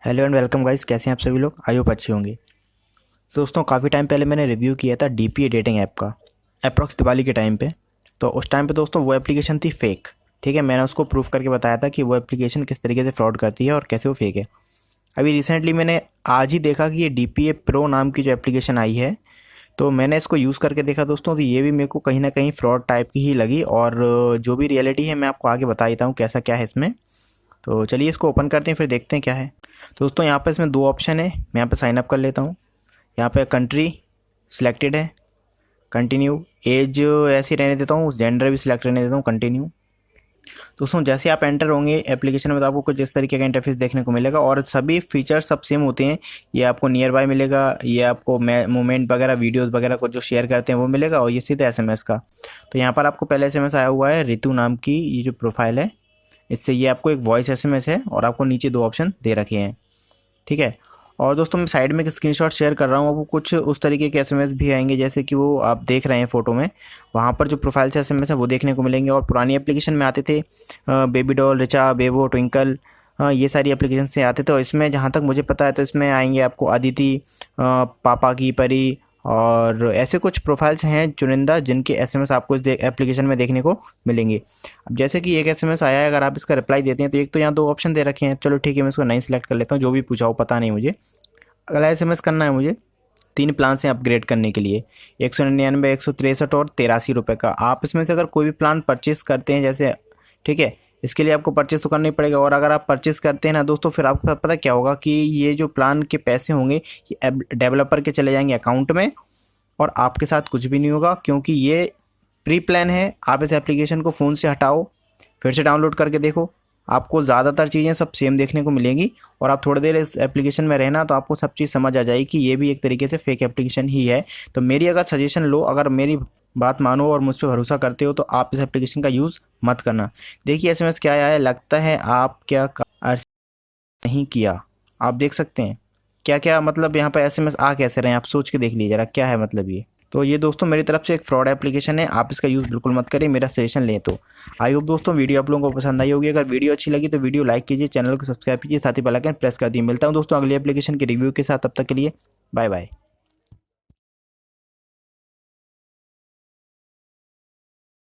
Hello and welcome guys, कैसे हैं आप सभी लोग। आई होप अच्छे होंगे। तो दोस्तों, काफ़ी टाइम पहले मैंने रिव्यू किया था डीपीए डेटिंग ऐप का, अप्रॉक्स दिवाली के टाइम पे। तो उस टाइम पे दोस्तों वो एप्लीकेशन थी फेक। ठीक है, मैंने उसको प्रूफ करके बताया था कि वो एप्लीकेशन किस तरीके से फ्रॉड करती है और कैसे वो फेक है। अभी रिसेंटली मैंने आज ही देखा कि ये डीपीए प्रो नाम की जो एप्लीकेशन आई है, तो मैंने इसको यूज़ करके देखा दोस्तों, तो ये भी मेरे को कहीं ना कहीं फ्रॉड टाइप की ही लगी। और जो भी रियलिटी है मैं आपको आगे बता देता हूँ कैसा क्या है इसमें। तो चलिए इसको ओपन करते हैं, फिर देखते हैं क्या है। तो दोस्तों, यहाँ पर इसमें दो ऑप्शन है। मैं यहाँ पे साइन अप कर लेता हूँ। यहाँ पे कंट्री सिलेक्टेड है, कंटिन्यू। एज ऐसी रहने देता हूँ, जेंडर भी सिलेक्ट रहने देता हूँ, कंटिन्यू। दोस्तों, जैसे आप एंटर होंगे एप्लीकेशन में तो आपको कुछ इस तरीके का इंटरफेस देखने को मिलेगा और सभी फीचर्स सब सेम होते हैं। ये आपको नियर बाय मिलेगा, ये आपको मूवमेंट वगैरह वीडियोस वगैरह को जो शेयर करते हैं वो मिलेगा, और ये सीधा एसएमएस का। तो यहाँ पर आपको पहले एसएमएस आया हुआ है रितु नाम की, ये जो प्रोफाइल है इससे ये आपको एक वॉइस एसएमएस है, और आपको नीचे दो ऑप्शन दे रखे हैं। ठीक है। और दोस्तों, मैं साइड में एक स्क्रीनशॉट शेयर कर रहा हूँ, आपको कुछ उस तरीके के एसएमएस भी आएंगे जैसे कि वो आप देख रहे हैं फ़ोटो में। वहाँ पर जो प्रोफाइल से एसएमएस है वो देखने को मिलेंगे। और पुरानी एप्लीकेशन में आते थे बेबी डॉल, रिचा, बेबो, ट्विंकल, ये सारी एप्लीकेशन से आते थे। और इसमें जहाँ तक मुझे पता है तो इसमें आएंगे आपको अदिति, पापा की परी, और ऐसे कुछ प्रोफाइल्स हैं चुनिंदा जिनके एसएमएस आपको इस एप्लीकेशन में देखने को मिलेंगे। अब जैसे कि एक एसएमएस आया है, अगर आप इसका रिप्लाई देते हैं तो एक तो यहाँ दो ऑप्शन दे रखे हैं। चलो ठीक है, मैं इसको नहीं सिलेक्ट कर लेता हूँ, जो भी पूछा हो पता नहीं मुझे। अगला एसएमएस करना है मुझे। तीन प्लान से अपग्रेड करने के लिए 199, 163 और 83 रुपये का। आप इसमें से अगर कोई भी प्लान परचेस करते हैं जैसे, ठीक है, इसके लिए आपको परचेस तो करना ही पड़ेगा। और अगर आप परचेस करते हैं ना दोस्तों, फिर आपको पता क्या होगा कि ये जो प्लान के पैसे होंगे ये डेवलपर के चले जाएंगे अकाउंट में, और आपके साथ कुछ भी नहीं होगा, क्योंकि ये प्री प्लान है। आप इस एप्लीकेशन को फ़ोन से हटाओ, फिर से डाउनलोड करके देखो, आपको ज़्यादातर चीज़ें सब सेम देखने को मिलेंगी। और आप थोड़ी देर इस एप्लीकेशन में रहना तो आपको सब चीज़ समझ आ जाएगी कि ये भी एक तरीके से फेक एप्लीकेशन ही है। तो मेरी अगर सजेशन लो, अगर मेरी बात मानो और मुझ पर भरोसा करते हो तो आप इस एप्लीकेशन का यूज़ मत करना। देखिए एसएमएस क्या आया है, लगता है आप क्या कार्य नहीं किया। आप देख सकते हैं क्या क्या मतलब यहाँ पर एसएमएस आ कैसे रहे हैं, आप सोच के देख लीजिए जरा क्या है मतलब ये। तो ये दोस्तों मेरी तरफ से एक फ्रॉड एप्लीकेशन है, आप इसका यूज़ बिल्कुल मत करिए, मेरा सजेशन लें तो। आई होप दोस्तों वीडियो आप लोगों को पसंद आई होगी। अगर वीडियो अच्छी लगी तो वीडियो लाइक कीजिए, चैनल को सब्सक्राइब कीजिए, साथ ही बेल आइकन प्रेस कर दिए। मिलता हूँ दोस्तों अगली एप्लीकेशन के रिव्यू के साथ, तब तक के लिए बाय बाय।